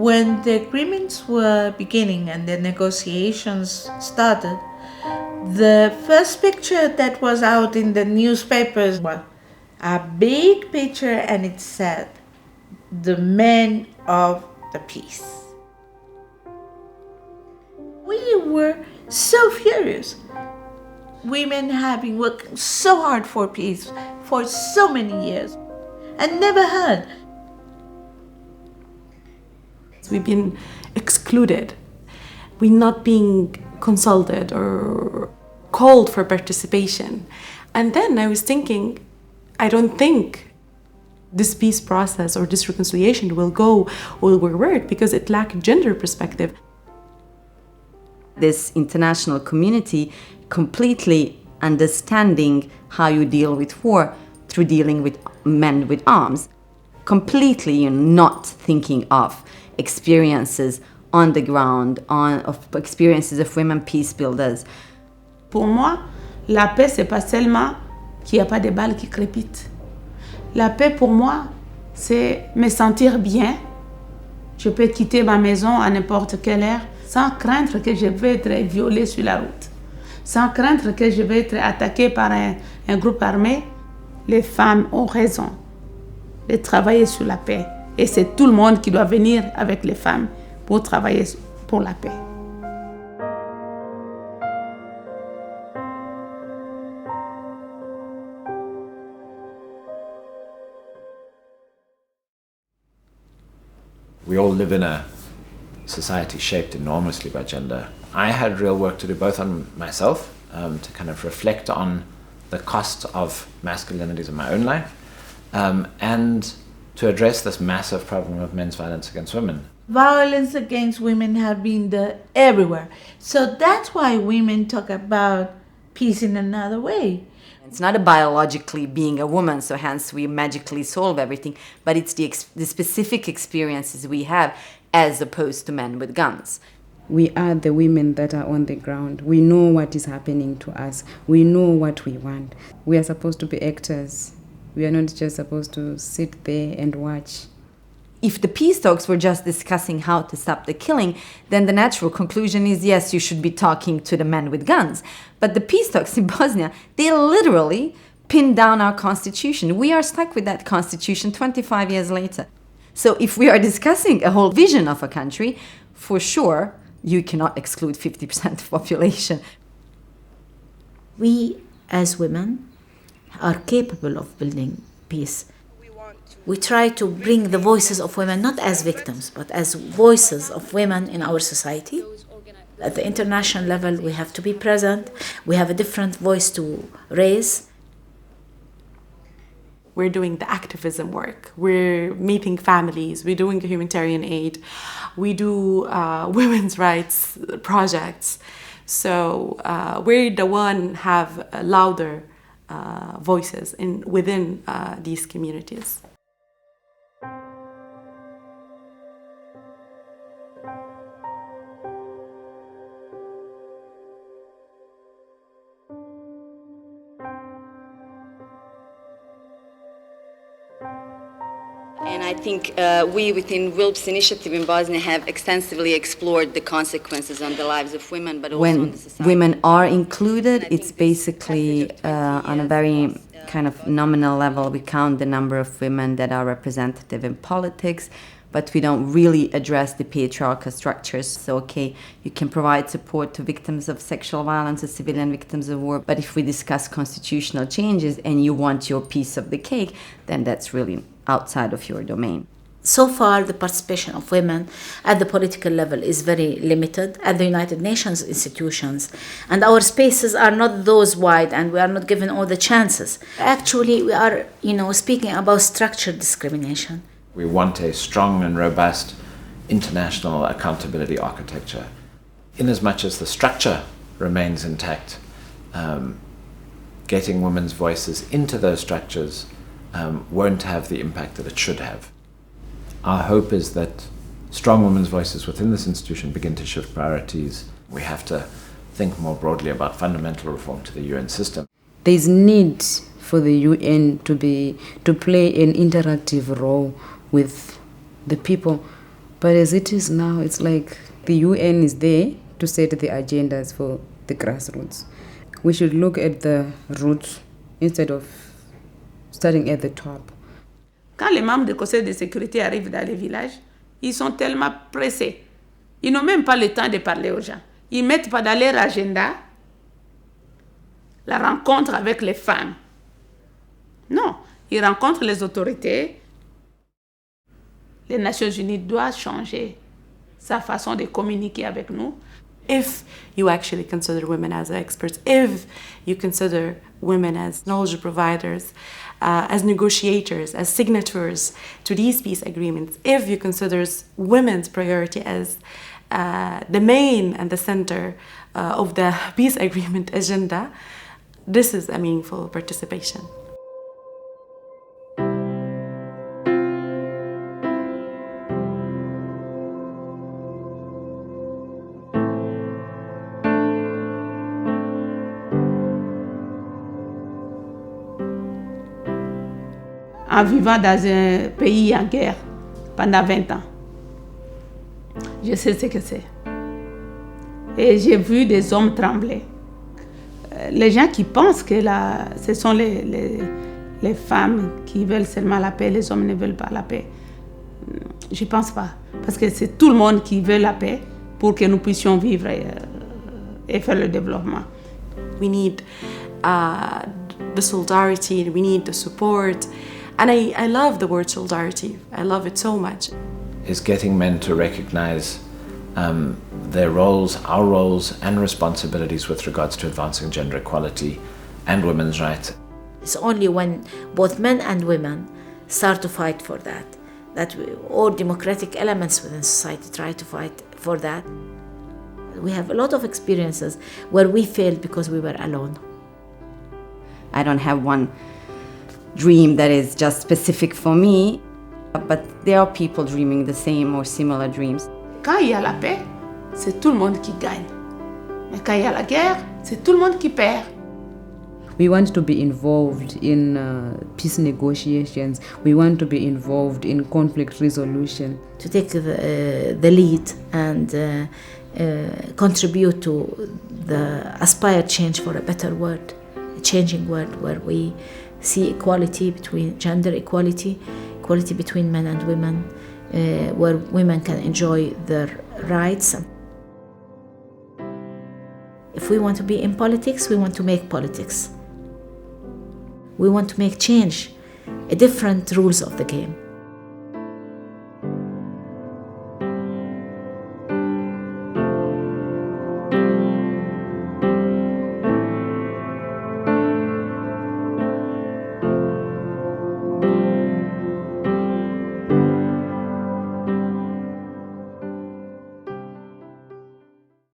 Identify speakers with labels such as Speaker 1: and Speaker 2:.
Speaker 1: When the agreements were beginning and the negotiations started, the first picture that was out in the newspapers was a big picture, and it said, "The men of the peace." We were so furious. Women have been working so hard for peace for so many years and never heard.
Speaker 2: We've been excluded. We're not being consulted or called for participation. And then I was thinking, I don't think this peace process or this reconciliation will work because it lacks gender perspective.
Speaker 3: This international community completely understanding how you deal with war through dealing with men with arms. Completely not thinking of experiences on the ground, of experiences of women peace builders.
Speaker 4: Pour moi, la paix, c'est pas seulement qu'il n'y a pas de balles qui crépitent. La paix, pour moi, c'est me sentir bien. Je peux quitter ma maison à n'importe quelle heure sans craindre que je vais être violée sur la route, sans craindre que je vais être attaquée par un groupe armé. Les femmes ont raison de travailler sur la paix. Et c'est tout le monde qui doit venir avec les femmes pour travailler pour la paix.
Speaker 5: We all live in a society shaped enormously by gender. I had real work to do both on myself, to kind of reflect on the cost of masculinities in my own life, and to address this massive problem of men's violence against women.
Speaker 1: Violence against women have been there everywhere. So that's why women talk about peace in another way.
Speaker 3: It's not a biologically being a woman, so hence we magically solve everything, but it's the specific experiences we have as opposed to men with guns.
Speaker 6: We are the women that are on the ground. We know what is happening to us. We know what we want. We are supposed to be actors. We are not just supposed to sit there and watch.
Speaker 3: If the peace talks were just discussing how to stop the killing, then the natural conclusion is, yes, you should be talking to the men with guns. But the peace talks in Bosnia, they literally pinned down our constitution. We are stuck with that constitution 25 years later. So if we are discussing a whole vision of a country, for sure, you cannot exclude 50% of population.
Speaker 7: We, as women, are capable of building peace. We try to bring the voices of women not as victims, but as voices of women in our society. At the international level, we have to be present. We have a different voice to raise.
Speaker 2: We're doing the activism work. We're meeting families. We're doing humanitarian aid. We do women's rights projects. So we're the one have louder voices within these communities.
Speaker 3: And I think we within WILPF's initiative in Bosnia have extensively explored the consequences on the lives of women, but also on the society. When women are included, it's basically on a very kind of nominal level. We count the number of women that are representative in politics, but we don't really address the patriarchal structures. So, okay, you can provide support to victims of sexual violence, or civilian victims of war, but if we discuss constitutional changes and you want your piece of the cake, then that's really outside of your domain.
Speaker 7: So far, the participation of women at the political level is very limited at the United Nations institutions, and our spaces are not those wide, and we are not given all the chances. Actually, we are, speaking about structured discrimination.
Speaker 5: We want a strong and robust international accountability architecture. Inasmuch as the structure remains intact, getting women's voices into those structures won't have the impact that it should have. Our hope is that strong women's voices within this institution begin to shift priorities. We have to think more broadly about fundamental reform to the UN system.
Speaker 6: There's need for the UN to play an interactive role with the people But as it is now, it's like the UN is there to set the agendas for the grassroots. We should look at the roots instead of starting at the top.
Speaker 4: Quand les membres du conseil de sécurité arrivent dans les villages, ils sont tellement pressés. Ils n'ont même pas le temps de parler aux gens. Ils mettent pas dans leur agenda la rencontre avec les femmes. Non, ils rencontrent les autorités. Les Nations Unies doivent changer sa façon de communiquer avec nous.
Speaker 2: If you actually consider women as experts, if you consider women as knowledge providers, as negotiators, as signatories to these peace agreements, if you consider women's priority as the main and the center of the peace agreement agenda, this is a meaningful participation.
Speaker 4: En vivant dans un pays en guerre pendant 20 ans, je sais ce que c'est. Et j'ai vu des hommes trembler. Les gens qui pensent que ce sont les femmes qui veulent seulement la paix, les hommes ne veulent pas la paix. Je ne pense pas. Parce que c'est tout le monde qui veut la paix pour que nous puissions vivre et faire le développement.
Speaker 2: We need the solidarity, we need the support. And I love the word solidarity. I love it so much.
Speaker 5: Is getting men to recognize their roles, our roles and responsibilities with regards to advancing gender equality and women's rights.
Speaker 7: It's only when both men and women start to fight for that all democratic elements within society try to fight for that. We have a lot of experiences where we failed because we were alone.
Speaker 3: I don't have one dream that is just specific for me, but there are people dreaming the same or similar dreams.
Speaker 4: Quand il y a la paix, c'est tout le monde qui gagne. Mais quand il y a la guerre, c'est tout le monde qui perd.
Speaker 6: We want to be involved in peace negotiations. We want to be involved in conflict resolution.
Speaker 7: To take the lead and contribute to the aspired change for a better world, a changing world where we see equality between gender equality between men and women, where women can enjoy their rights. If we want to be in politics, we want to make politics. We want to make change, different rules of the game.